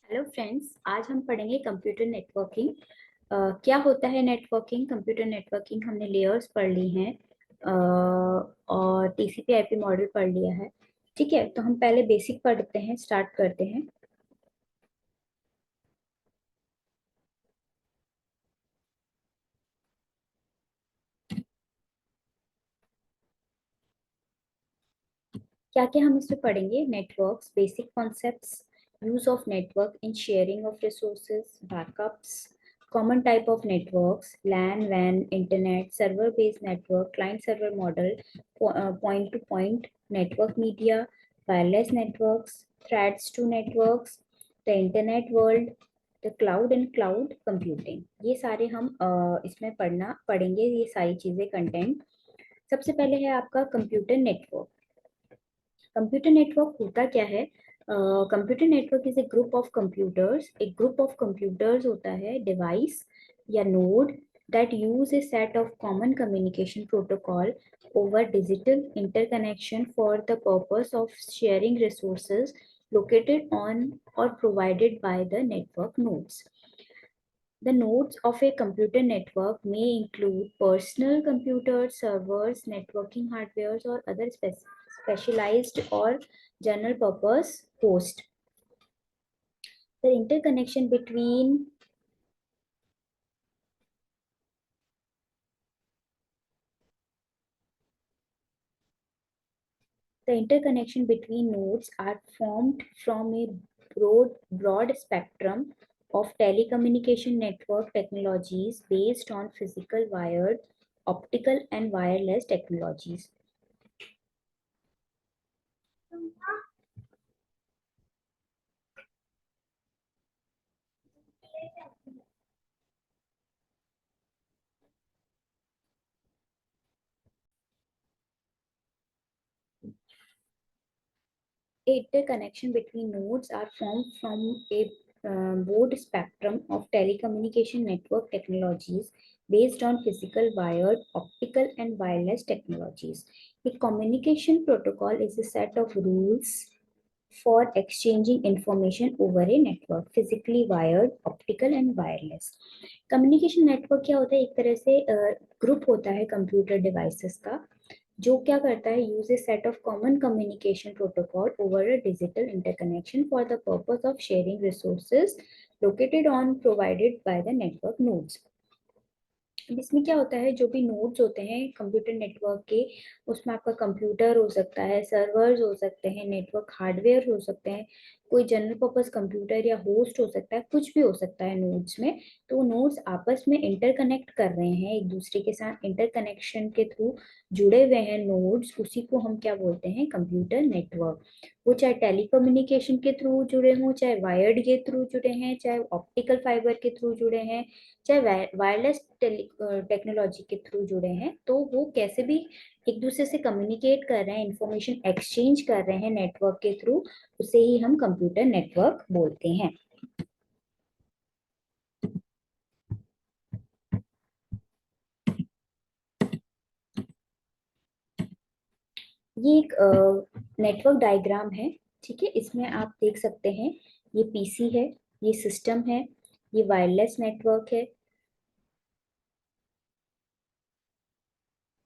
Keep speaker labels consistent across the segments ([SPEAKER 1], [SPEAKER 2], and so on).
[SPEAKER 1] Hello friends, आज हम पढ़ेंगे कंप्यूटर नेटवर्किंग। क्या होता है नेटवर्किंग? कंप्यूटर नेटवर्किंग हमने लेयर्स पढ़ ली हैं। और टीसीपी आईपी मॉडल पढ़ लिया है। ठीक है, तो हम पहले बेसिक पढ़ते हैं, स्टार्ट करते हैं। क्या क्या हम इसमें पढ़ेंगे? Networks, basic concepts, use of network in sharing of resources, backups, common type of networks, LAN, WAN, internet, server based network, client server model, point to point network, media, wireless networks, threads to networks, the internet world, the cloud and cloud computing। ये सारे हम इसमें पढ़ेंगे, ये सारी चीजें content. सबसे पहले है आपका कंप्यूटर नेटवर्क। कंप्यूटर नेटवर्क होता क्या है? Computer network is a group of computers. एक ग्रुप ऑफ कंप्यूटर्स होता है, डिवाइस या node, that use a set of common communication protocol over digital interconnection for the purpose of sharing resources located on or provided by the network nodes. The nodes of a computer network may include personal computers, servers, networking hardwares, or other specialized or general purpose host. The interconnection between nodes are formed from a broad spectrum of telecommunication network technologies based on physical, wired, optical, and wireless technologies. Interconnection between nodes are formed from a broad spectrum of telecommunication network technologies based on physical, wired, optical, and wireless technologies. A communication protocol is a set of rules for exchanging information over a network, physically wired, optical, and wireless. Communication network क्या होता है? एक तरह से group होता है computer devices का, जो क्या करता है? Use A set of common communication protocol over a digital interconnection for the purpose of sharing resources located on provided by the network nodes. अब इसमें क्या होता है? जो भी नोड्स होते हैं कंप्यूटर नेटवर्क के, उसमें आपका कंप्यूटर हो सकता है, सर्वर्स हो सकते हैं, नेटवर्क हार्डवेयर हो सकते हैं, कोई जनरल पर्पस कंप्यूटर या होस्ट हो सकता है, कुछ भी हो सकता है नोड्स में। तो नोड्स आपस में इंटरकनेक्ट कर रहे हैं, एक दूसरे के साथ इंटरकनेक्शन के थ्रू जुड़े हुए हैं नोड्स, उसी को हम क्या बोलते हैं? Computer network. वो चाहे टेलीकम्युनिकेशन के थ्रू जुड़े हों, चाहे वायर्ड के थ्रू जुड़े हैं, चाहे ऑप्टिकल फाइबर के थ्रू जुड़े हैं, चाहे वायरलेस टेक्नोलॉजी के थ्रू जुड़े हैं, तो वो कैसे भी एक दूसरे से कम्युनिकेट कर रहे हैं, इंफॉर्मेशन एक्सचेंज कर रहे हैं नेटवर्क के थ्रू, उसे ही हम कंप्यूटर नेटवर्क बोलते हैं। ये एक नेटवर्क डायग्राम है। ठीक है, इसमें आप देख सकते हैं, ये पीसी है, ये सिस्टम है, ये वायरलेस नेटवर्क है,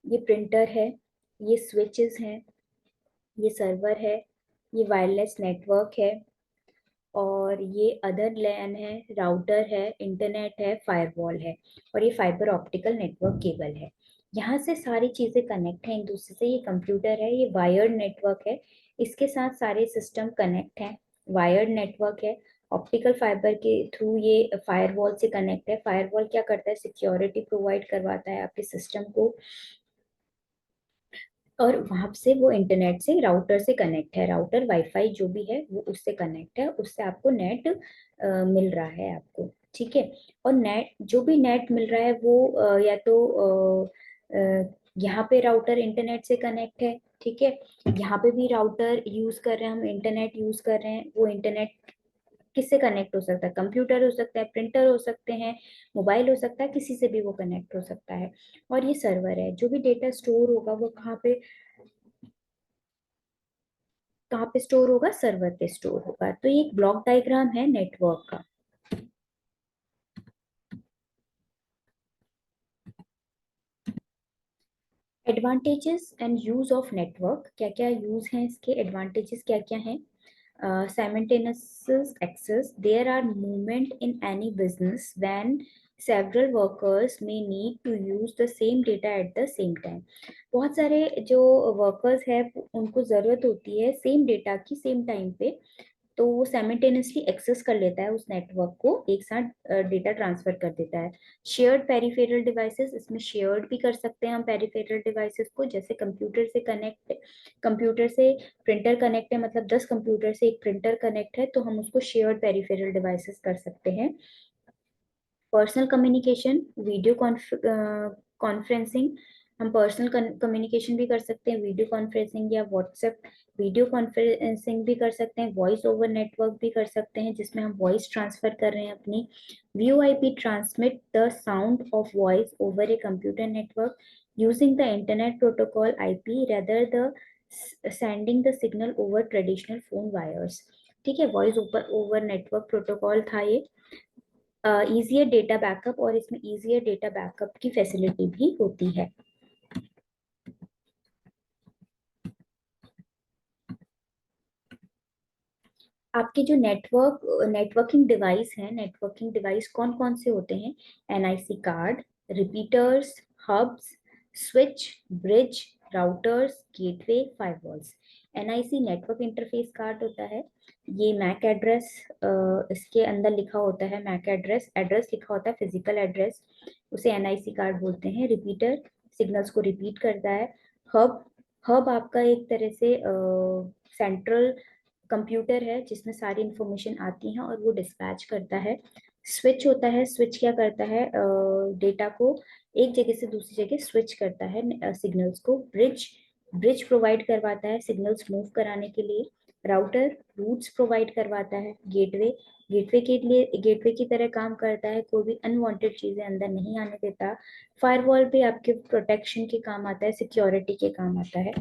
[SPEAKER 1] ये प्रिंटर है, ये स्विचेस हैं, ये सर्वर है, ये वायरलेस नेटवर्क है, और ये अदर लैन है, राउटर है, इंटरनेट है, फायरवॉल है, और ये फाइबर ऑप्टिकल नेटवर्क केबल है। यहाँ से सारी चीजें कनेक्ट हैं एक दूसरे से। ये कंप्यूटर है, ये वायर्ड नेटवर्क है, इसके साथ सारे सिस्टम कनेक्ट हैं। वायर्ड नेटवर्क है, ऑप्टिकल फाइबर के थ्रू ये फायरवॉल से कनेक्ट है। फायरवॉल क्या करता है? सिक्योरिटी प्रोवाइड करवाता है आपके सिस्टम को, और वहां से वो इंटरनेट से, राउटर से कनेक्ट है, राउटर वाईफाई जो भी है वो उससे कनेक्ट है, उससे आपको नेट मिल रहा है आपको। ठीक है, और नेट, जो भी नेट मिल रहा है वो या तो यहाँ पे राउटर इंटरनेट से कनेक्ट है। ठीक है, यहाँ पे भी राउटर यूज कर रहे हैं, हम इंटरनेट यूज कर रहे हैं, वो इंटरनेट किससे कनेक्ट हो सकता है? कंप्यूटर हो सकता है, प्रिंटर हो सकते हैं, मोबाइल हो सकता है, किसी से भी वो कनेक्ट हो सकता है। और ये सर्वर है, जो भी डेटा स्टोर होगा वो कहाँ पे? कहाँ पे स्टोर होगा, सर्वर पे स्टोर होगा। तो ये एक ब्लॉक डायग्राम है नेटवर्क का। Advantages and use of network, क्या क्या यूज हैं इसके, एडवांटेजेस क्या क्या हैं। Simultaneous access, there are movement in any business when several workers may need to use the same data at the same time। बहुत सारे जो वर्कर्स है उनको जरूरत होती है सेम डेटा की सेम टाइम पे, तो वो साइमल्टेनियसली एक्सेस कर लेता है उस नेटवर्क को, एक साथ डेटा ट्रांसफर कर देता है। शेयर्ड पेरिफेरल डिवाइसेस, इसमें शेयर्ड भी कर सकते हैं हम पेरिफेरल डिवाइसेस को, जैसे कंप्यूटर से कनेक्ट, कंप्यूटर से प्रिंटर कनेक्ट है, मतलब 10 कंप्यूटर से एक प्रिंटर कनेक्ट है, तो हम उसको शेयर्ड पेरिफेरल डिवाइसेस कर सकते हैं। पर्सनल कम्युनिकेशन, वीडियो कॉन्फ्रेंसिंग, हम पर्सनल कम्युनिकेशन भी कर सकते हैं, वीडियो कॉन्फ्रेंसिंग या व्हाट्सएप वीडियो कॉन्फ्रेंसिंग भी कर सकते हैं, वॉइस ओवर नेटवर्क भी कर सकते हैं जिसमें हम वॉइस ट्रांसफर कर रहे हैं अपनी। VoIP, transmit the sound of voice over a computer network using the internet protocol IP rather the sending the signal over traditional phone wires. ठीक है, वॉइस ओवर नेटवर्क प्रोटोकॉल था ये। इजियर डेटा बैकअप, और इसमें easier data backup की facility भी होती है। आपके जो नेटवर्किंग डिवाइस हैं, नेटवर्किंग डिवाइस कौन कौन से होते हैं, NIC card, repeaters, hubs, switch, bridge, routers, gateway, firewalls. NIC network interface card होता है, ये मैक एड्रेस, इसके अंदर लिखा होता है मैक एड्रेस, एड्रेस लिखा होता है फिजिकल एड्रेस, उसे एनआईसी कार्ड बोलते हैं। रिपीटर सिग्नल्स को रिपीट करता है। हब, हब आपका एक तरह से सेंट्रल कंप्यूटर है जिसमें सारी इंफॉर्मेशन आती है और वो डिस्पैच करता है। स्विच होता है, स्विच क्या करता है, डेटा को एक जगह से दूसरी जगह स्विच करता है सिग्नल्स को। ब्रिज, ब्रिज प्रोवाइड करवाता है सिग्नल्स मूव कराने के लिए। राउटर रूट्स प्रोवाइड करवाता है। गेटवे, गेटवे के लिए गेटवे की तरह काम करता है, कोई भी अनवांटेड चीजें अंदर नहीं आने देता। फायरवॉल पे आपके प्रोटेक्शन के काम आता है, सिक्योरिटी के काम आता है।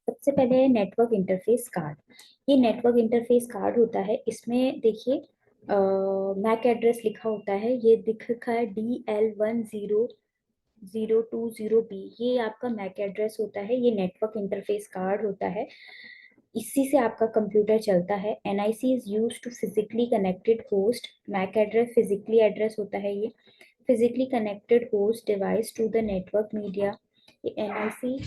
[SPEAKER 1] सबसे पहले है नेटवर्क इंटरफेस कार्ड। ये नेटवर्क इंटरफेस कार्ड होता है, इसमें देखिए मैक एड्रेस लिखा होता है, ये दिख रखा है DL100220B, ये आपका मैक एड्रेस होता है, ये नेटवर्क इंटरफेस कार्ड होता है, इसी से आपका कंप्यूटर चलता है। NIC is use to physically connected host, MAC address physically address होता है, ये physically connected host device to the network media. NIC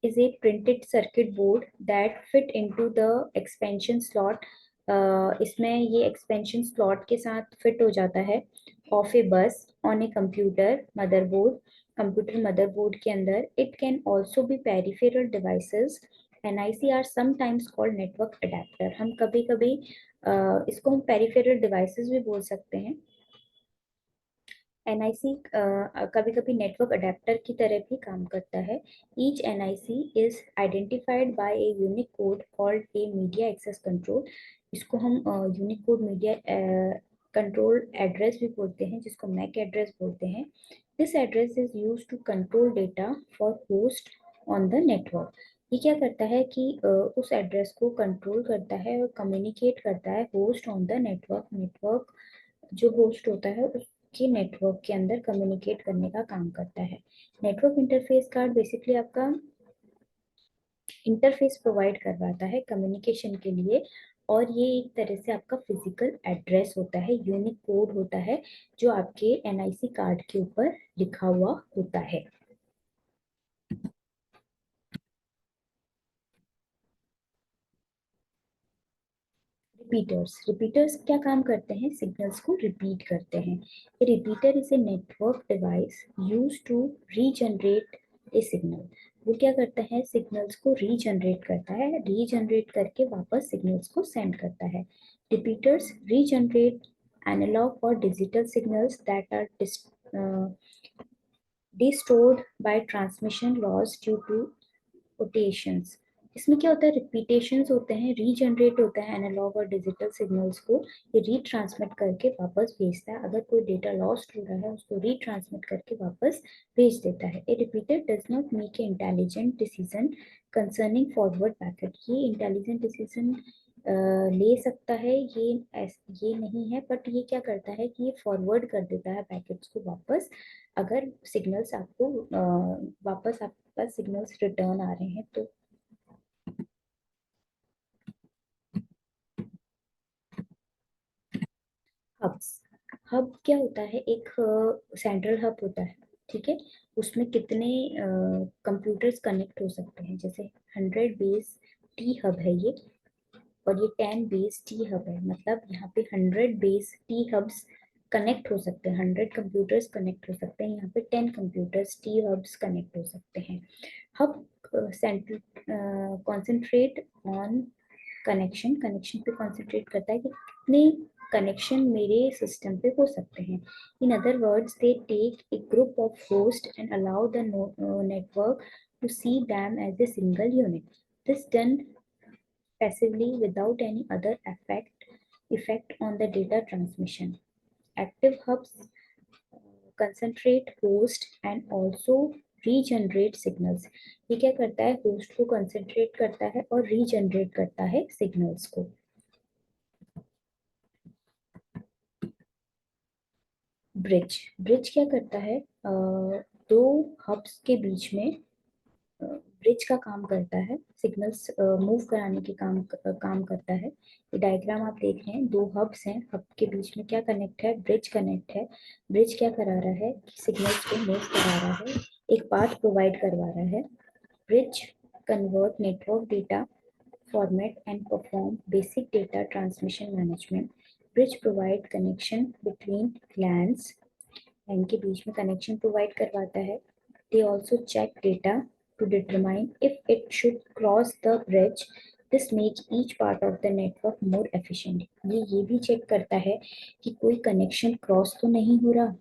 [SPEAKER 1] is a printed circuit board that fit into the expansion slot। इसमें ये expansion slot के साथ fit हो जाता है of a bus on a computer motherboard, computer motherboard के अंदर। It can also be peripheral devices। NIC are sometimes called network adapter। हम कभी कभी इसको हम peripheral devices भी बोल सकते हैं। एनआईसी कभी कभी नेटवर्क अडेप्टर की तरह भी काम करता है। Each NIC is identified by a unique code called a media access control. इसको हम unique code media control address भी बोलते हैं, जिसको मैक एड्रेस बोलते हैं। This address is use to control data for host on the network. ये क्या करता है कि उस एड्रेस को कंट्रोल करता है और कम्युनिकेट करता है host on the network. Network जो होस्ट होता है उसके नेटवर्क के अंदर कम्युनिकेट करने का काम करता है। नेटवर्क इंटरफेस कार्ड बेसिकली आपका इंटरफेस प्रोवाइड करवाता है कम्युनिकेशन के लिए, और ये एक तरह से आपका फिजिकल एड्रेस होता है, यूनिक कोड होता है जो आपके एनआईसी कार्ड के ऊपर लिखा हुआ होता है। रिपीटर्स, रिपीटर्स क्या काम करते हैं, सिग्नल्स को रिपीट करते हैं। Repeater is a network device use to regenerate a signal. वो क्या करता है, सिग्नल्स को रीजनरेट करता है, रीजनरेट करके वापस सिग्नल्स को सेंड करता है। रिपीटर्स रीजनरेट एनालॉग और digital signals that are distorted by transmission loss due to rotations। इसमें क्या होता है, रिपीटेशंस होते हैं, रीजनरेट होता है एनालॉग और डिजिटल सिग्नल्स को, ये रीट्रांसमिट करके वापस भेजता है। अगर कोई डेटा लॉस्ट हो रहा है उसको रीट्रांसमिट करके वापस भेज देता है। A repeater does not make a intelligent decision concerning forward packet. ये इंटेलिजेंट डिसीजन ले सकता है, ये नहीं है, बट ये क्या करता है कि ये फॉरवर्ड कर देता है पैकेट्स को वापस, अगर सिग्नल्स आपको वापस आपके पास सिग्नल्स रिटर्न आ रहे हैं तो। हब्स, हब क्या होता है, एक सेंट्रल हब होता है, ठीक है, उसमें कितने कंप्यूटर्स कनेक्ट हो सकते हैं, जैसे 100 बेस टी हब है ये, और ये 10 बेस टी हब है, मतलब यहाँ पे 100 बेस टी हब्स कनेक्ट हो सकते हैं, 100 कंप्यूटर्स कनेक्ट हो सकते हैं, यहाँ पे 10 कंप्यूटर्स टी हब्स कनेक्ट हो सकते हैं। Hub central concentrate on connection, connection पे कॉन्सेंट्रेट करता है कि कितने कनेक्शन मेरे सिस्टम पे हो सकते हैं। In other words they take a group of host and allow the network to see them as a single unit. This done passively without any other effect on the data transmission. Active hubs concentrate host and also regenerate signals. ये क्या करता है, host को concentrate करता है और regenerate करता है सिग्नल्स को। ब्रिज, ब्रिज क्या करता है, दो हब्स के बीच में ब्रिज का काम करता है, सिग्नल्स मूव कराने के काम करता है। ये डायग्राम आप देख रहे हैं, दो हब्स हैं, हब के बीच में क्या कनेक्ट है, ब्रिज कनेक्ट है। ब्रिज क्या करा रहा है, सिग्नल्स को मूव करा रहा है, एक पाथ प्रोवाइड करवा रहा है। Bridge convert network data format and perform basic data transmission management. Bridge provide connection between LANs, LAN के बीच में connection provide करवाता है। They also check data to determine if it should cross the bridge. This makes each part of the network more efficient. ये भी check करता है कि कोई कनेक्शन क्रॉस तो नहीं हो रहा,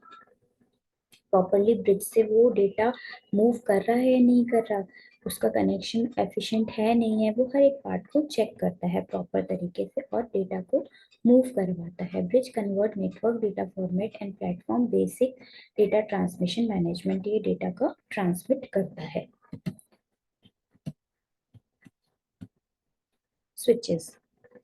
[SPEAKER 1] प्रॉपरली ब्रिज से वो डेटा मूव कर रहा है या नहीं कर रहा, उसका कनेक्शन एफिशिएंट है नहीं है, वो हर एक पार्ट को चेक करता है प्रॉपर तरीके से और डेटा को मूव करवाता है। Bridge convert network data format and platform basic data transmission management, ये डेटा का ट्रांसमिट करता है। स्विचेस,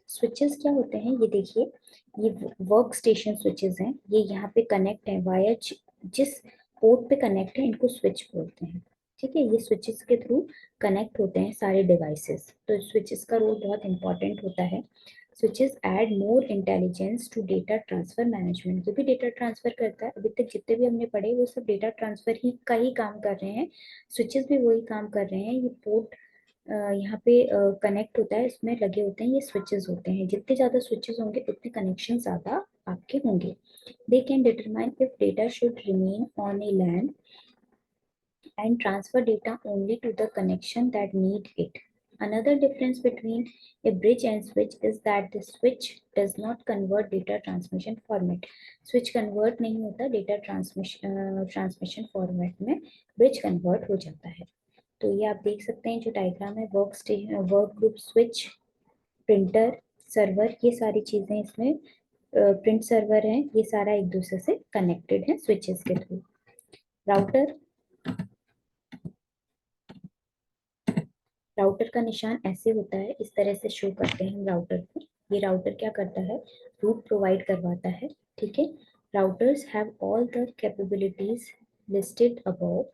[SPEAKER 1] स्विचेस क्या होते हैं, ये देखिए, ये वर्क स्टेशन स्विचेस हैं, ये यहाँ पे कनेक्ट है वायर, जिस पोर्ट पे कनेक्ट है इनको स्विच बोलते हैं, ठीक है। ये स्विचेस के थ्रू कनेक्ट होते हैं सारे डिवाइसेस, तो स्विचेस का रोल बहुत इंपॉर्टेंट होता है। Switches add more intelligence to data transfer management, जो भी डेटा ट्रांसफर करता है, अभी तक जितने भी हमने पढ़े वो सब डेटा ट्रांसफर ही का ही काम कर रहे हैं, स्विचेस भी वही काम कर रहे हैं। ये पोर्ट यहाँ पे कनेक्ट होता है, इसमें लगे होते हैं, ये स्विचेस होते हैं, जितने ज्यादा स्विचेस होंगे उतने कनेक्शन ज्यादा आपके होंगे। They can determine if data should remain on a land and transfer data only to the connection that need it. Another difference between a bridge and switch is that the switch does not convert data transmission format. Switch convert नहीं होता, data transmission format में bridge convert हो जाता है। तो ये आप देख सकते हैं जो डायग्राम है, work group switch, printer, server, ये सारी चीजें इसमें, प्रिंट सर्वर है, ये सारा एक दूसरे से कनेक्टेड है स्विचेस के थ्रू। राउटर, राउटर का निशान ऐसे होता है, इस तरह से शो करते हैं हम राउटर को। ये राउटर क्या करता है, रूट प्रोवाइड करवाता है, ठीक है। Routers have all the capabilities listed above.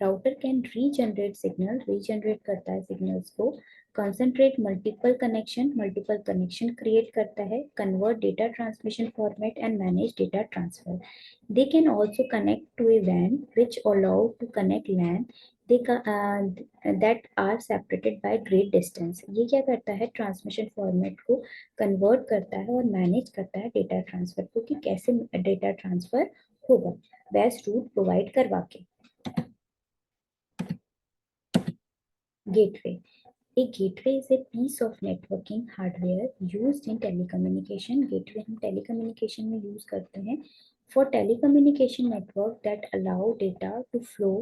[SPEAKER 1] Router can regenerate signal, regenerate करता है सिग्नल्स को, कंसंट्रेट मल्टीपल कनेक्शन क्रिएट करता है, convert data transmission format and manage data transfer. They can also connect to a वैन which allow to connect LAN that are separated by great distance। ये क्या करता है, ट्रांसमिशन फॉर्मेट को convert करता है और मैनेज करता है डेटा ट्रांसफर को, कि कैसे डेटा ट्रांसफर होगा बेस्ट रूट प्रोवाइड करवा के। Gateway, a gateway is a piece of networking hardware used in telecommunication। gateway हम telecommunication में use करते हैं for telecommunication network that allow data to flow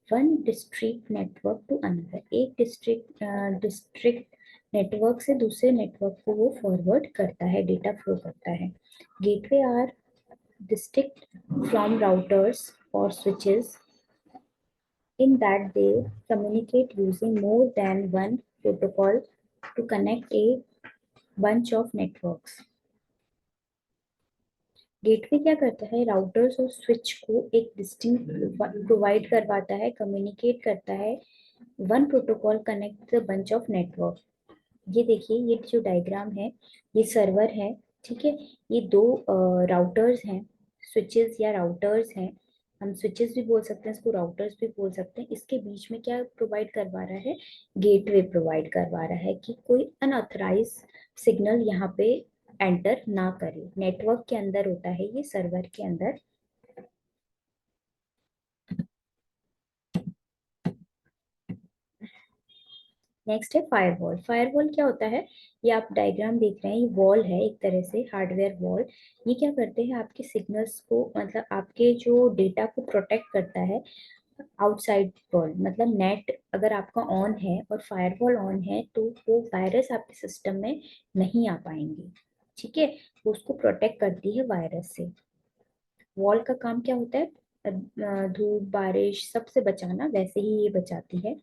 [SPEAKER 1] one district network to another, एक district network से दूसरे network को वो forward करता है, डेटा फ्लो करता है। Gateway are distinct from routers or switches in that they communicate using more than one protocol to connect a bunch of networks. Gateway क्या करता है, राउटर्स और स्विच को एक डिस्टिंक्ट प्रोवाइड करवाता है, कम्युनिकेट करता है, one protocol connect the bunch of network. ये देखिए, ये जो डायग्राम है, ये सर्वर है, ठीक है। ये दो राउटर्स हैं, स्विचेस या राउटर्स हैं, हम स्विचेस भी बोल सकते हैं इसको, राउटर्स भी बोल सकते हैं। इसके बीच में क्या प्रोवाइड करवा रहा है, गेटवे प्रोवाइड करवा रहा है कि कोई अनऑथराइज सिग्नल यहाँ पे एंटर ना करे। नेटवर्क के अंदर होता है ये, सर्वर के अंदर। नेक्स्ट है फायरवॉल। फायरवॉल क्या होता है, ये आप डायग्राम देख रहे हैं, ये वॉल है एक तरह से, हार्डवेयर वॉल। ये क्या करते हैं, आपके सिग्नल्स को, मतलब आपके जो डेटा को प्रोटेक्ट करता है आउटसाइड वर्ल्ड। मतलब नेट अगर आपका ऑन है और फायरवॉल ऑन है तो वो वायरस आपके सिस्टम में नहीं आ पाएंगे, ठीक है। वो उसको प्रोटेक्ट करती है वायरस से। वॉल का काम क्या होता है, धूप बारिश सबसे बचाना, वैसे ही ये बचाती है।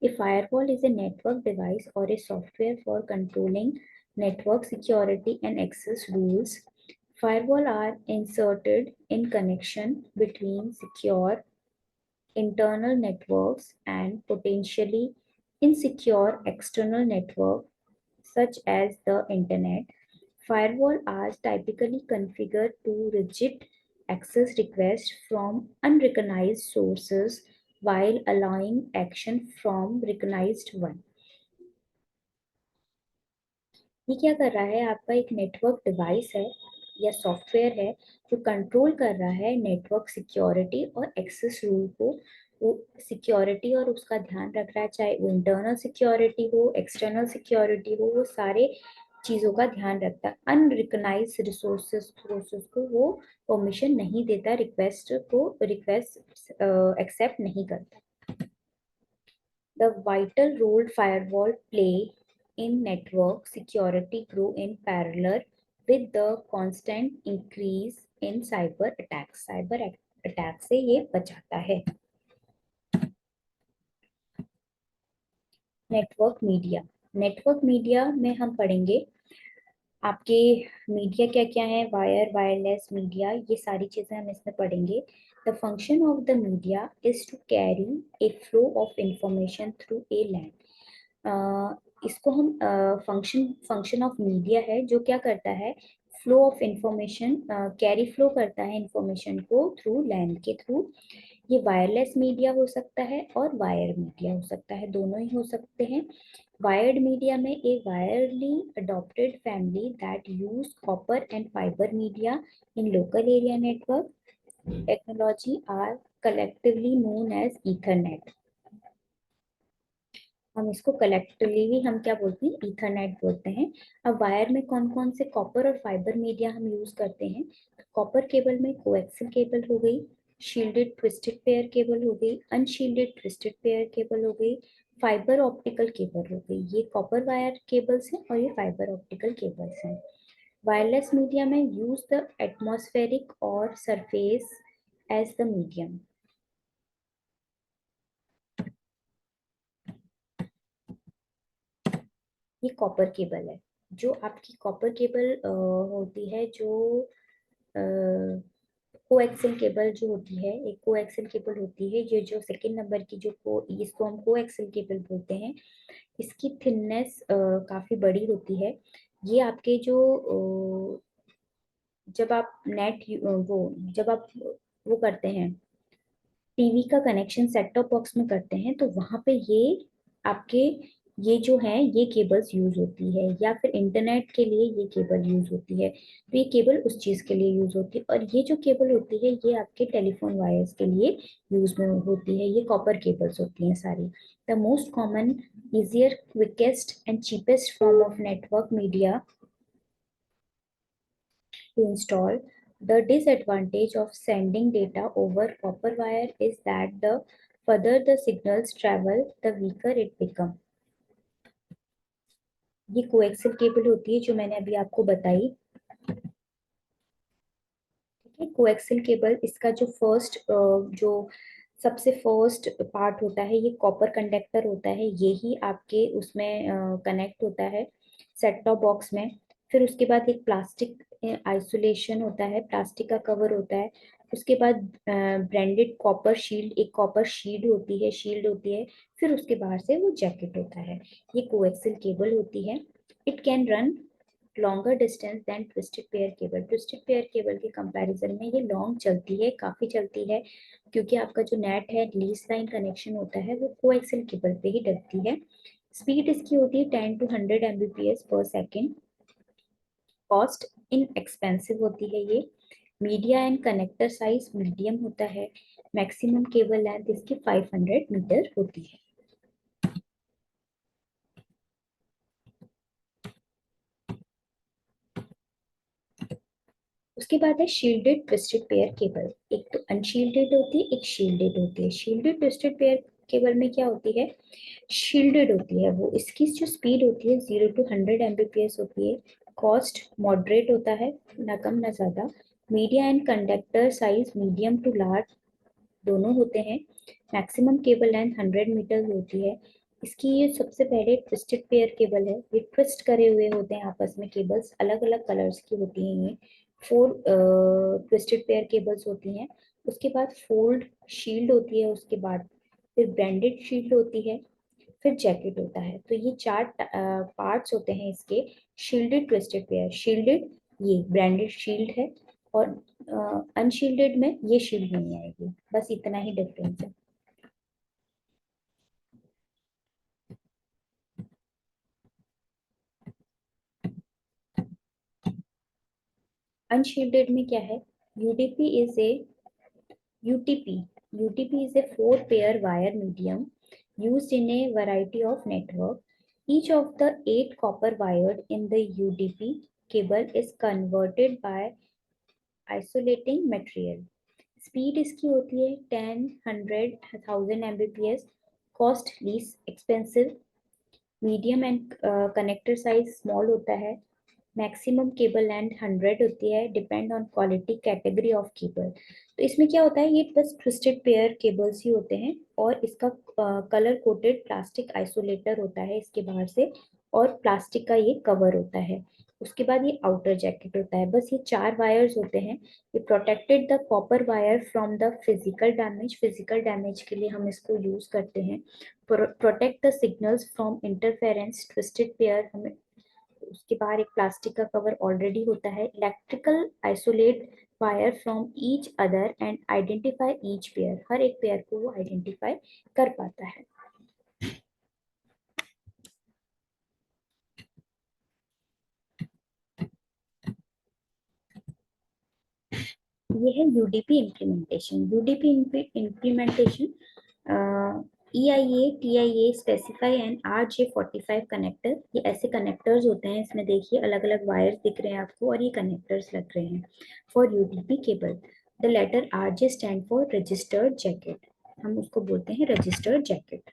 [SPEAKER 1] A firewall is a network device और a software for controlling network security and access rules. Firewall are inserted in connection between secure internal networks and potentially insecure external network such as the internet. Firewall are typically configured to reject access requests from unrecognized sources while allowing action from recognized one. ये क्या कर रहा है, आपका एक network device है या software है जो कंट्रोल कर रहा है नेटवर्क सिक्योरिटी और एक्सेस रूल को। वो सिक्योरिटी और उसका ध्यान रख रहा है, चाहे वो इंटरनल सिक्योरिटी हो, एक्सटर्नल सिक्योरिटी हो, वो सारे चीजों का ध्यान रखता है। अनरिकग्नाइज रिसोर्सेज सोर्सेज को वो परमिशन नहीं देता, रिक्वेस्ट एक्सेप्ट नहीं करता। The vital role firewall play in network security grow in parallel with the constant increase in cyber attacks. Cyber attack से ये बचाता है। Network media. नेटवर्क मीडिया में हम पढ़ेंगे आपके मीडिया क्या क्या है, वायर वायरलेस मीडिया, ये सारी चीजें हम इसमें पढ़ेंगे। The function of the media is to carry a flow of information through a land. इसको हम फंक्शन फंक्शन ऑफ मीडिया है जो क्या करता है, flow of information, carry flow करता है इंफॉर्मेशन को थ्रू लैंड के थ्रू। ये वायरलेस मीडिया हो सकता है और वायर मीडिया हो सकता है, दोनों ही हो सकते हैं। Wired media में a widely adopted family that use copper and fiber media in local area network technology are collectively known as Ethernet. हम इसको कलेक्टिवली हम क्या बोलते हैं, ईथरनेट बोलते हैं। अब वायर में कौन कौन से कॉपर और फाइबर मीडिया हम यूज करते हैं। कॉपर केबल में कोएक्सियल केबल हो गई, शील्डेड ट्विस्टेड पेयर केबल हो गई, अनशील्डेड ट्विस्टेड पेयर केबल हो गई, फाइबर ऑप्टिकल केबल हो गई। ये कॉपर वायर केबल्स हैं और ये फाइबर ऑप्टिकल केबल्स हैं। वायरलेस मीडिया में यूज द एटमॉस्फेरिक और सरफेस एज द मीडियम। ये कॉपर केबल है, जो आपकी कॉपर केबल होती है, जो कोएक्सियल केबल जो होती है, एक कोएक्सियल केबल होती है, ये जो सेकंड नंबर की जो इसको हम कोएक्सियल केबल बोलते हैं। इसकी थिननेस काफी बड़ी होती है। ये आपके जो जब आप जब आप वो करते हैं, टीवी का कनेक्शन सेट टॉप बॉक्स में करते हैं, तो वहां पे ये आपके ये जो है ये केबल्स यूज होती है, या फिर इंटरनेट के लिए ये केबल यूज होती है। तो ये केबल उस चीज के लिए यूज होती है, और ये जो केबल होती है ये आपके टेलीफोन वायर्स के लिए यूज में होती है। ये कॉपर केबल्स होती हैं सारी। The most common, easier, quickest and cheapest form of network media to install. The disadvantage of sending data over copper wire is that the further the signals travel the weaker it become। ये coaxial cable होती है जो मैंने अभी आपको बताई। ठीक है, कोएक्सियल केबल इसका जो फर्स्ट जो सबसे फर्स्ट पार्ट होता है ये कॉपर कंडक्टर होता है, ये ही आपके उसमें कनेक्ट होता है सेट टॉप बॉक्स में। फिर उसके बाद एक प्लास्टिक आइसोलेशन होता है, प्लास्टिक का कवर होता है। उसके बाद ब्रांडेड कॉपर शील्ड, एक कॉपर शील्ड होती है। फिर उसके बाहर से वो जैकेट होता है। ये कोएक्सियल केबल होती है। It can run longer distance then twisted pair cable. Twisted pair cable के कंपैरिजन में ये लॉन्ग चलती है, काफी चलती है, क्योंकि आपका जो नेट है, लीज लाइन कनेक्शन होता है, वो कोएक्सियल केबल पे ही डलती है। स्पीड इसकी होती है 10 to 100 Mbps पर सेकेंड। कॉस्ट इन एक्सपेंसिव होती है ये। Media and connector size medium होता है। मैक्सिमम केबल लेंथ इसकी 500 मीटर होती है। उसके बाद है शील्डेड ट्विस्टेड पेयर केबल। एक तो अनशील्डेड होती है, एक शील्डेड होती है। शील्डेड ट्विस्टेड पेयर केबल में क्या होती है, शील्डेड होती है वो, इसकी जो स्पीड होती है 0 to 100 Mbps होती है। कॉस्ट मॉडरेट होता है, ना कम ना ज्यादा। Media and conductor size medium to large दोनों होते हैं। मैक्सिमम केबल लेंथ 100 मीटर होती है। इसकी ये सबसे पहले ट्विस्टेड पेयर केबल है, ये ट्विस्ट करे हुए होते हैं आपस में, केबल्स अलग अलग कलर्स की होती हैं ये। 4 ट्विस्टेड पेयर केबल्स होती हैं। उसके बाद फोल्ड शील्ड होती है, उसके बाद फिर ब्रांडेड शील्ड होती है, फिर जैकेट होता है। तो ये चार पार्ट्स होते हैं इसके। शील्डेड ट्विस्टेड पेयर, शील्डेड ये ब्रांडेड शील्ड है, और अनशील्डेड में ये शील्ड नहीं आएगी। बस इतना ही डिफरेंस है। अनशील्डेड में क्या है, UDP is a UTP UTP is a 4 pair wire medium used in a variety of network. Each of the 8 copper wired in the UDP cable is converted by isolating material. Speed इसकी होती है 10, 100, 1000 Mbps। Cost least expensive. Medium and connector size small होता है। Maximum cable length 100 होती है, depend on quality category of cable. तो इसमें क्या होता है, ये बस ट्विस्टेड पेयर केबल्स ही होते हैं, और इसका कलर कोटेड प्लास्टिक आइसोलेटर होता है इसके बाहर से, और प्लास्टिक का ये कवर होता है। उसके बाद ये आउटर जैकेट होता है। बस ये 4 वायर्स होते हैं। ये protected the copper wire from the physical damage. Physical damage के लिए हम इसको यूज करते हैं। Protect the signals from interference. Twisted pair हमें, उसके बाहर एक प्लास्टिक का कवर ऑलरेडी होता है। Electrical isolate wire from each other and identify each pair. हर एक पेयर को वो आइडेंटिफाई कर पाता है। ये है UDP implementation. UDP implementation, EIA, TIA, specify and RJ45 connector. ये ऐसे कनेक्टर्स होते हैं, इसमें देखिए अलग अलग वायर्स दिख रहे हैं आपको, और ये कनेक्टर्स लग रहे हैं for UDP cable. The letter RJ stand for registered jacket. हम उसको बोलते हैं रजिस्टर्ड जैकेट।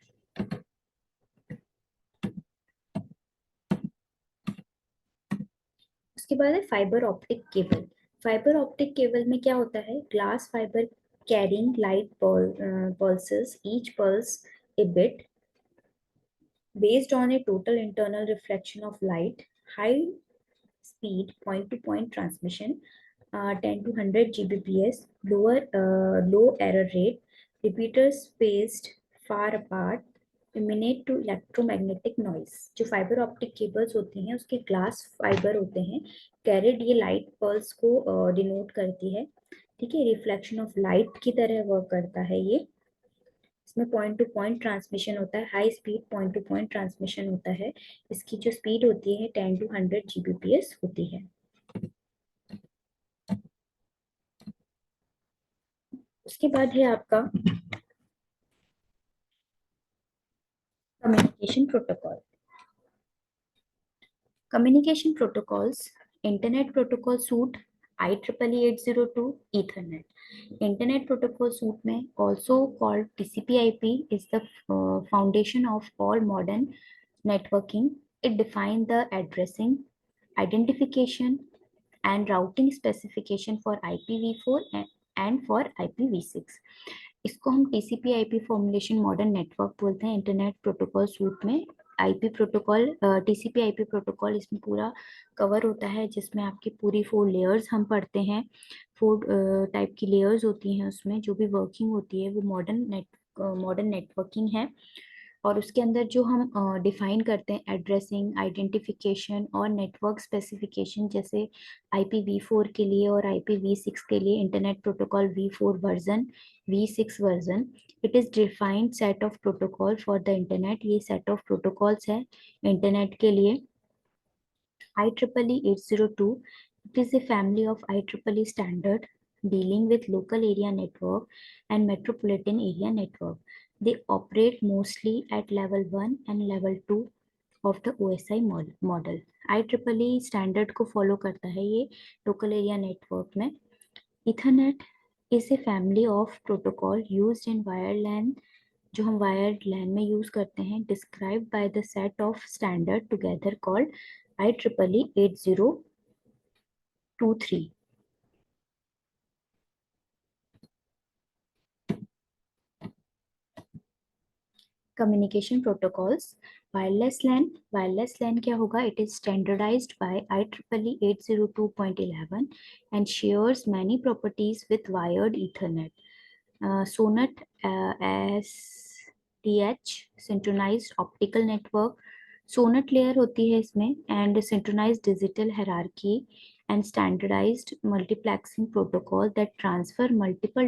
[SPEAKER 1] उसके बाद है fibre optic cable. Fibre optic cable में क्या होता है, glass fibre carrying light pulses, each pulse a bit based on a total internal reflection of light. High speed point to point transmission, 10 to 100 Gbps, low error rate, repeaters spaced far apart, emanate to electromagnetic noise। जो fibre optic cables होती हैं उसके glass fibre होते हैं, carried ये light pulse को denote करती है। ठीक है, रिफ्लेक्शन ऑफ लाइट की तरह वर्क करता है ये। इसमें पॉइंट टू पॉइंट ट्रांसमिशन होता है, high speed point two point transmission होता है। इसकी जो स्पीड होती है 10 to 100 Gbps होती है। उसके बाद है आपका communication protocol. Communication protocols, internet protocol suit IEEE 802 Ethernet. Internet Protocol Suite में also called TCP/IP is the foundation of all modern networking. It defines the addressing, identification, and routing specification for IPv4 and for IPv6. इसको हम TCP/IP formulation modern network बोलते हैं internet protocol suit में। IP protocol, TCP/IP protocol इसमें पूरा cover होता है, जिसमें आपकी पूरी 4 लेयर्स हम पढ़ते हैं। 4 टाइप की लेयर्स होती हैं उसमें, जो भी वर्किंग होती है वो मॉडर्न नेटवर्किंग है। और उसके अंदर जो हम डिफाइन करते हैं एड्रेसिंग, आइडेंटिफिकेशन और नेटवर्क स्पेसिफिकेशन, जैसे IPv4 के लिए और IPv6 के लिए internet protocol V4 version, V6 version. It is defined set of protocol for the internet. ये सेट ऑफ प्रोटोकॉल्स है इंटरनेट के लिए। IEEE 802, it is a family of IEEE standard dealing with local area network and metropolitan area network. They operate mostly at level 1 and level 2 of the OSI model. IEEE standard को follow करता है ये local area network में। Ethernet is a family of protocol used in wired LAN, जो हम wired लैन में use करते हैं, describe by the set of standard together called IEEE 8023। Communication protocols. Wireless LAN क्या होगा? It is standardized by IEEE 802.11 and shares many properties with wired Ethernet. SONET SDH, synchronized optical network. SONET layer होती है इसमें, and synchronized digital hierarchy and standardized multiplexing protocol that transfer multiple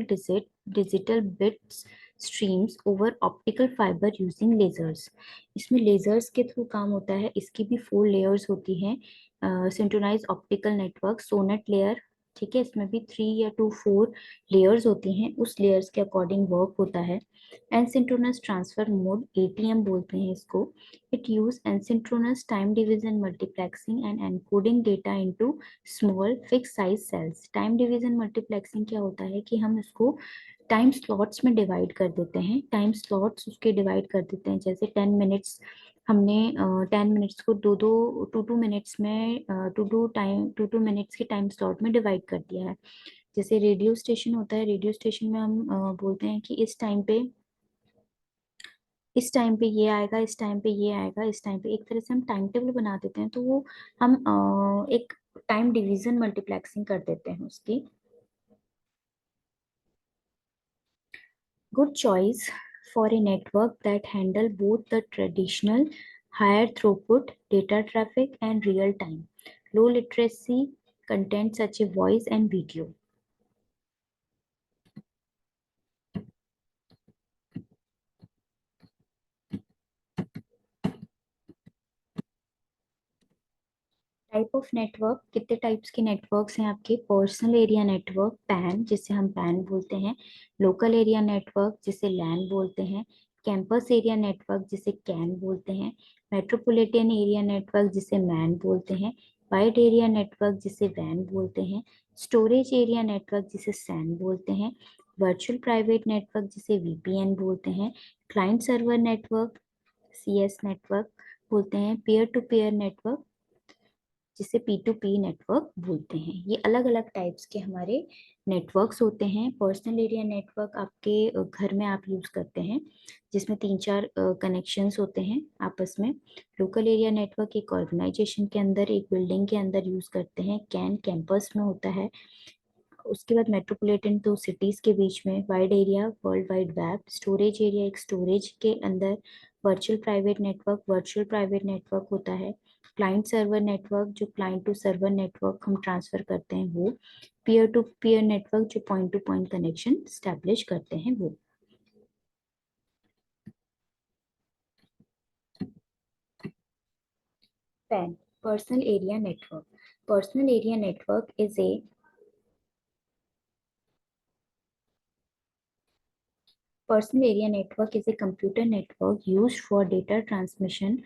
[SPEAKER 1] digital bits streams over optical fiber using lasers। इसमें lasers के through काम होता है। इसकी भी 4 लेयर्स होती हैं। Synchronise optical network, sonet layer, ठीक है, इसमें भी 3 या 4 लेयर्स होती हैं, उस लेयर्स के अकॉर्डिंग वर्क होता है। एसिंक्रोनस ट्रांसफर मोड, ATM बोलते हैं इसको। It use asynchronous time division multiplexing and encoding data into small fix size cells. Time division multiplexing क्या होता है कि हम इसको टाइम स्लॉट्स में डिवाइड कर देते हैं। टाइम स्लॉट्स उसके डिवाइड कर देते हैं, जैसे 10 मिनट्स, हमने 10 मिनट्स को दो दो टू टू मिनट्स में टू मिनट्स के टाइम स्लॉट में डिवाइड कर दिया है। जैसे रेडियो स्टेशन होता है, रेडियो स्टेशन में हम बोलते हैं कि इस टाइम पे ये आएगा, इस टाइम पे ये आएगा, इस टाइम पे, एक तरह से हम टाइम टेबल बना देते हैं, तो वो हम एक टाइम डिवीजन मल्टीप्लेक्सिंग कर देते हैं उसकी। Good choice for a network that handle both the traditional higher throughput data traffic and real time low literacy content such as voice and video. Type of network, कितने types के networks हैं आपके? Personal area network, pan, जिसे हम pan बोलते हैं। Local area network, जिसे लैन बोलते हैं। कैंपस एरिया नेटवर्क, जिसे कैन बोलते हैं। मेट्रोपॉलिटन एरिया नेटवर्क, जिसे मैन बोलते हैं। वाइड एरिया नेटवर्क, जिसे वैन बोलते हैं। स्टोरेज एरिया नेटवर्क, जिसे सैन बोलते हैं। वर्चुअल प्राइवेट नेटवर्क, जिसे VPN बोलते हैं। Client server network, CS network बोलते हैं। पीयर टू पीयर नेटवर्क, जिसे P2P नेटवर्क बोलते हैं। ये अलग अलग टाइप्स के हमारे नेटवर्क्स होते हैं। पर्सनल एरिया नेटवर्क आपके घर में आप यूज करते हैं, जिसमें 3-4 कनेक्शंस होते हैं आपस में। लोकल एरिया नेटवर्क एक ऑर्गेनाइजेशन के अंदर, एक बिल्डिंग के अंदर यूज करते हैं। कैन कैंपस में होता है। उसके बाद मेट्रोपॉलिटन, तो सिटीज के बीच में। Wide area, world wide web. Storage area, एक स्टोरेज के अंदर। वर्चुअल प्राइवेट नेटवर्क होता है। क्लाइंट सर्वर नेटवर्क, जो क्लाइंट टू सर्वर नेटवर्क हम ट्रांसफर करते हैं वो। पीयर टू पीयर नेटवर्क, जो point two point connection establish करते हैं वो। Pan, personal area network. Personal area network is a Personal area network is a computer network used for data transmission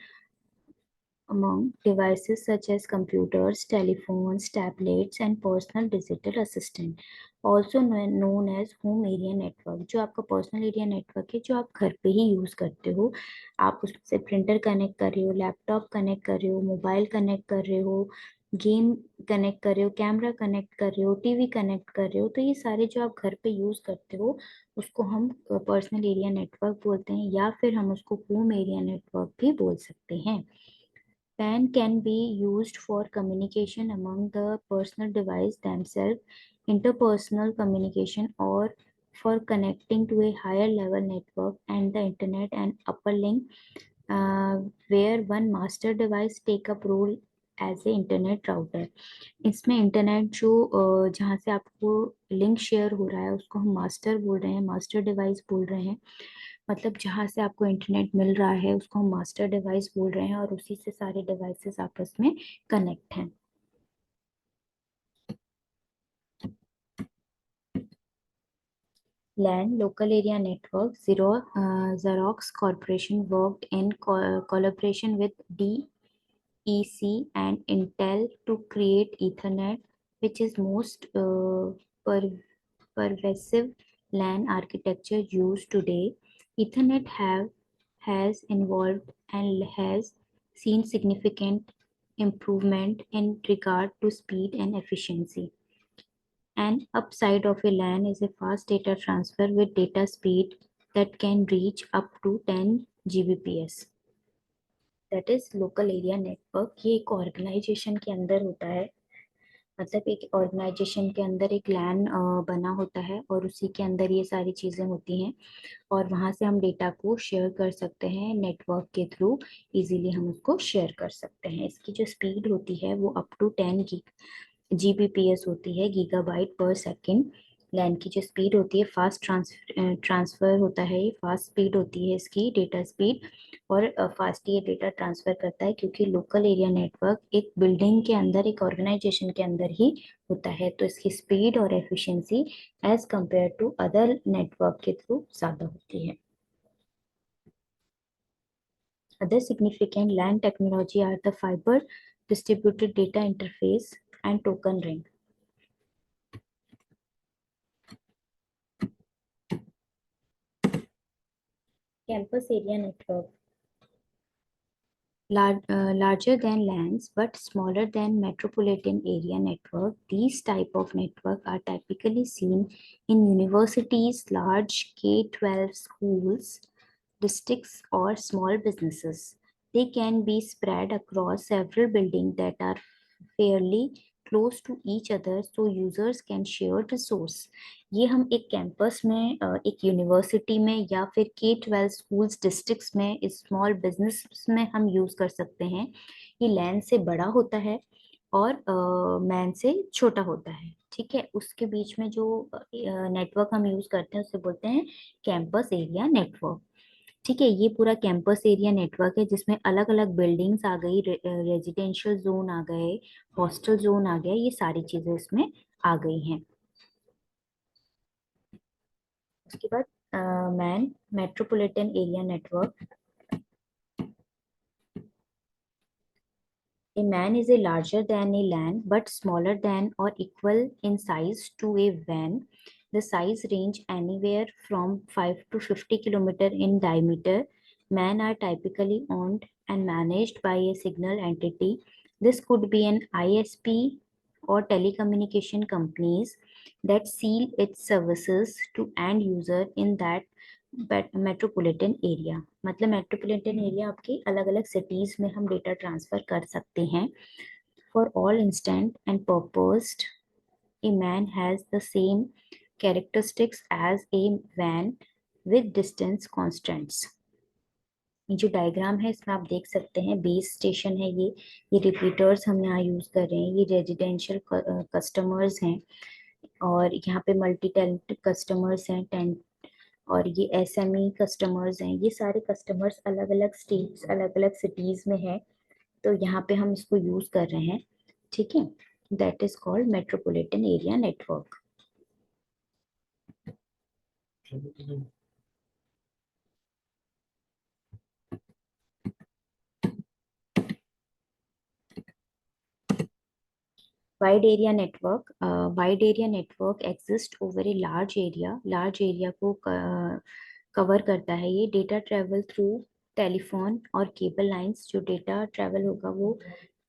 [SPEAKER 1] among devices such as computers, telephones, tablets, and personal digital assistant, also known as home area network। जो आपका personal area network है, जो आप घर पे ही use करते हो, आप उससे प्रिंटर कनेक्ट कर रहे हो, लैपटॉप कनेक्ट कर रहे हो, मोबाइल कनेक्ट कर रहे हो, गेम कनेक्ट कर रहे हो, कैमरा कनेक्ट कर रहे हो, टीवी कनेक्ट कर रहे हो, तो ये सारे जो आप घर पे यूज करते हो उसको हम पर्सनल एरिया नेटवर्क बोलते हैं, या फिर हम उसको होम एरिया नेटवर्क भी बोल सकते हैं। PAN can be used for communication among the personal device themselves, interpersonal communication, or for connecting to a higher level network and the internet and upper link, uh, where one master device take up role as a internet router। इसमें internet जो जहाँ से आपको link share हो रहा है उसको हम मास्टर बोल रहे हैं, मास्टर डिवाइस बोल रहे हैं। मतलब जहाँ से आपको इंटरनेट मिल रहा है उसको हम मास्टर डिवाइस बोल रहे हैं, और उसी से सारे डिवाइसेस आपस में कनेक्ट हैं। LAN, Local Area Network, Xerox Corporation worked in collaboration with DEC and Intel to create Ethernet, which is most per- pervasive LAN architecture used today. Ethernet has evolved and has seen significant improvement in regard to speed and efficiency. An upside of a LAN is a fast data transfer with data speed that can reach up to 10 Gbps. That is local area network. ये एक organisation के अंदर होता है, मतलब एक organisation के अंदर एक लैन बना होता है और उसी के अंदर ये सारी चीजें होती हैं, और वहां से हम डेटा को शेयर कर सकते हैं नेटवर्क के थ्रू। इजीली हम उसको शेयर कर सकते हैं। इसकी जो स्पीड होती है वो अप टू 10 Gbps होती है, गीगाबाइट पर सेकेंड। लैन की जो स्पीड होती है, फास्ट ट्रांसफर होता है, ये फास्ट स्पीड होती है इसकी डेटा स्पीड, और फास्ट ये डेटा ट्रांसफर करता है, क्योंकि लोकल एरिया नेटवर्क एक बिल्डिंग के अंदर, एक ऑर्गेनाइजेशन के अंदर ही होता है, तो इसकी स्पीड और efficiency as compare to other network के थ्रू ज्यादा होती है। Other significant LAN technology are the fiber distributed data interface and token ring. Campus area network. Larger than LANs but smaller than metropolitan area network, these type of network are typically seen in universities, large K-12 schools, districts, or small businesses. They can be spread across several buildings that are fairly close to each other so users can share resource। ये हम एक campus में, एक university में, या फिर K-12 schools districts में, small business में हम यूज कर सकते हैं। ये लैन से बड़ा होता है और मैन से छोटा होता है। ठीक है, उसके बीच में जो नेटवर्क हम यूज करते हैं उसे बोलते हैं कैंपस एरिया नेटवर्क। ठीक है, ये पूरा कैंपस एरिया नेटवर्क है जिसमें अलग अलग बिल्डिंग्स आ गई, रेजिडेंशियल जोन आ गए, हॉस्टल जोन आ गया, ये सारी चीजें इसमें आ गई हैं। उसके बाद man metropolitan area network. A man is a larger than a LAN but smaller than or equal in size to a WAN. The size range anywhere from 5 to 50 km in diameter. MAN are typically owned and managed by a signal entity. This could be an ISP or telecommunication companies that sell its services to end user in that metropolitan area. मतलब metropolitan area आपकी अलग अलग cities में हम data transfer कर सकते हैं। For all instant and purposed a MAN has the same characteristics as a वैन विद डिस्टेंस कॉन्स्टेंट्स। ये जो डायग्राम है इसमें आप देख सकते हैं, बेस स्टेशन है ये रिपीटर्स हम यहाँ यूज कर रहे हैं, ये रेजिडेंशियल कस्टमर्स हैं, और यहाँ पे मल्टी टेंट कस्टमर्स हैं, टेंट, और ये एसएमई कस्टमर्स हैं। ये सारे कस्टमर्स अलग अलग स्टेट्स, अलग अलग सिटीज में है, तो यहाँ पे हम इसको यूज कर रहे हैं। ठीक है, that is called metropolitan area network. Wide area network exist over a large area को कवर करता है। ये डेटा ट्रेवल थ्रू टेलीफोन और केबल लाइंस, जो डेटा ट्रेवल होगा वो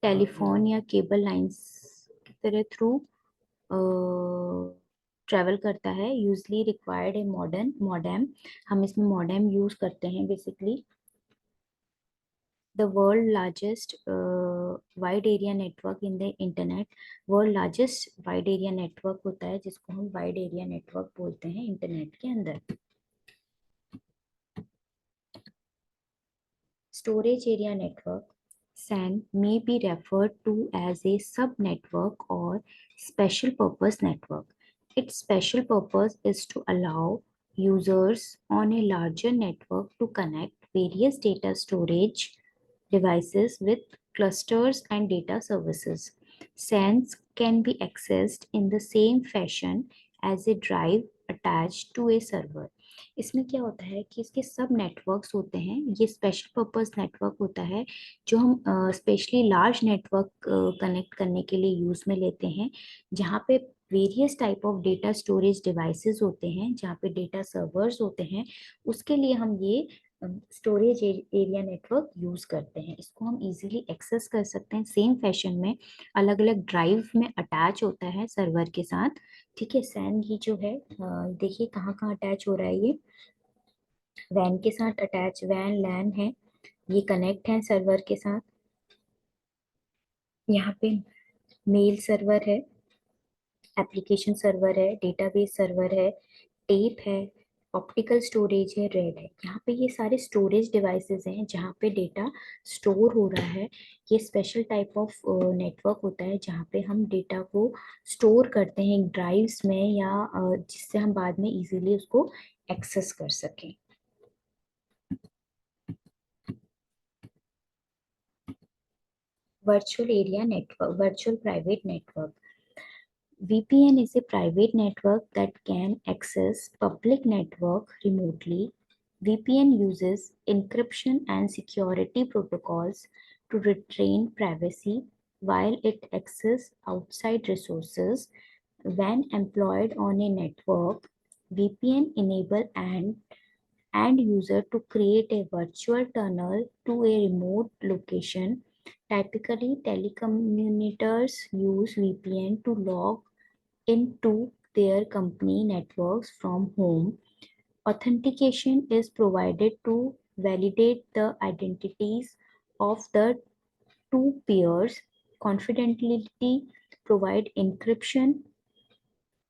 [SPEAKER 1] टेलीफोन या केबल लाइंस की तरह थ्रू ट्रेवल करता है। Usually required a modern modem, हम इसमें मॉडेम यूज करते हैं basically. The world largest wide area network in the internet, world largest wide area network होता है जिसको हम वाइड एरिया नेटवर्क बोलते हैं इंटरनेट के अंदर। Storage area network, SAN, may be referred to as a sub-network or special purpose network. Its special purpose is to allow users on a larger network to connect various data storage devices with clusters and data services. SANs can be accessed in the same fashion as a drive attached to a server. इसमें क्या होता है कि इसके सब networks होते हैं। ये स्पेशल पर्पस नेटवर्क होता है जो हम स्पेशली लार्ज नेटवर्क कनेक्ट करने के लिए यूज में लेते हैं, जहाँ पे various type of data storage devices होते हैं, जहाँ पे डेटा सर्वर्स होते हैं। उसके लिए हम ये स्टोरेज एरिया नेटवर्क यूज करते हैं। इसको हम इजीली एक्सेस कर सकते हैं सेम फैशन में, अलग अलग ड्राइव में अटैच होता है सर्वर के साथ। ठीक है, सैन ये जो है देखिए कहाँ कहाँ अटैच हो रहा है। ये वैन के साथ अटैच, वैन लैन है, ये कनेक्ट है सर्वर के साथ। यहाँ पे मेल सर्वर है, एप्लीकेशन सर्वर है, डेटाबेस सर्वर है, टेप है, ऑप्टिकल स्टोरेज है, रेड है। यहाँ पे ये सारे स्टोरेज डिवाइसेस हैं जहाँ पे डेटा स्टोर हो रहा है। ये स्पेशल टाइप ऑफ नेटवर्क होता है जहाँ पे हम डेटा को स्टोर करते हैं ड्राइव्स में, या जिससे हम बाद में इजीली उसको एक्सेस कर सकें। Virtual area network, virtual private network. VPN is a private network that can access public network remotely. VPN uses encryption and security protocols to retain privacy while it accesses outside resources. When employed on a network, VPN enable and user to create a virtual tunnel to a remote location. Typically, telecommunicators use VPN to log into their company networks from home. Authentication is provided to validate the identities of the two peers. Confidentiality provide encryption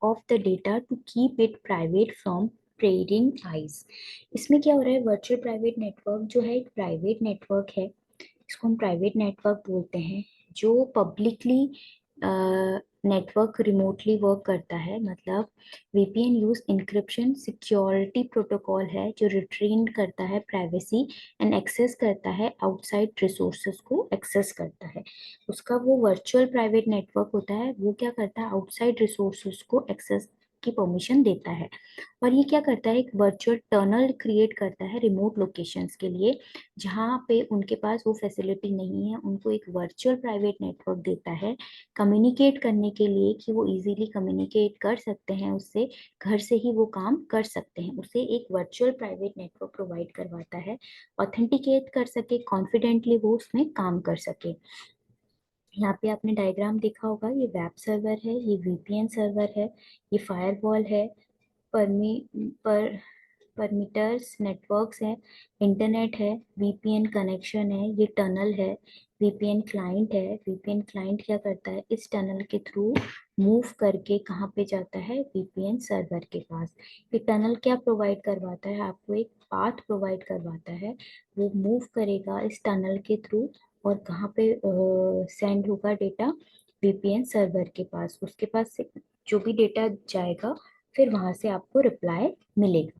[SPEAKER 1] of the data to keep it private from prying eyes. इसमें क्या हो रहा है, virtual private network जो है एक private network है, इसको हम प्राइवेट नेटवर्क बोलते हैं, जो पब्लिकली नेटवर्क रिमोटली वर्क करता है। मतलब VPN use encryption security protocol है जो रिट्रीन करता है प्राइवेसी एंड एक्सेस करता है आउटसाइड रिसोर्सेज को एक्सेस करता है। उसका वो वर्चुअल प्राइवेट नेटवर्क होता है, वो क्या करता है आउटसाइड रिसोर्सेज को एक्सेस की परमिशन देता है। और ये क्या करता है, एक वर्चुअल टनल क्रिएट करता है रिमोट लोकेशंस के लिए, जहाँ पे उनके पास वो फैसिलिटी नहीं है। उनको एक वर्चुअल प्राइवेट नेटवर्क देता है कम्युनिकेट करने के लिए, कि वो इजीली कम्युनिकेट कर सकते हैं उससे, घर से ही वो काम कर सकते हैं। उसे एक वर्चुअल प्राइवेट नेटवर्क प्रोवाइड करवाता है, ऑथेंटिकेट कर सके, कॉन्फिडेंटली वो उसमें काम कर सके। यहाँ पे आपने डायग्राम देखा होगा, ये वेब सर्वर है, ये वीपीएन सर्वर है, ये फायरवॉल है, परमी पर परमीटर्स नेटवर्क्स है, इंटरनेट है, वीपीएन कनेक्शन है, ये टनल है, वीपीएन क्लाइंट है। वीपीएन क्लाइंट क्या करता है, इस टनल के थ्रू मूव करके कहाँ पे जाता है, वीपीएन सर्वर के पास। ये टनल क्या प्रोवाइड करवाता है, आपको एक पाथ प्रोवाइड करवाता है। वो मूव करेगा इस टनल के थ्रू और कहाँ पे सेंड होगा डेटा, वीपीएन सर्वर के पास। उसके पास से जो भी डेटा जाएगा फिर वहां से आपको रिप्लाई मिलेगा।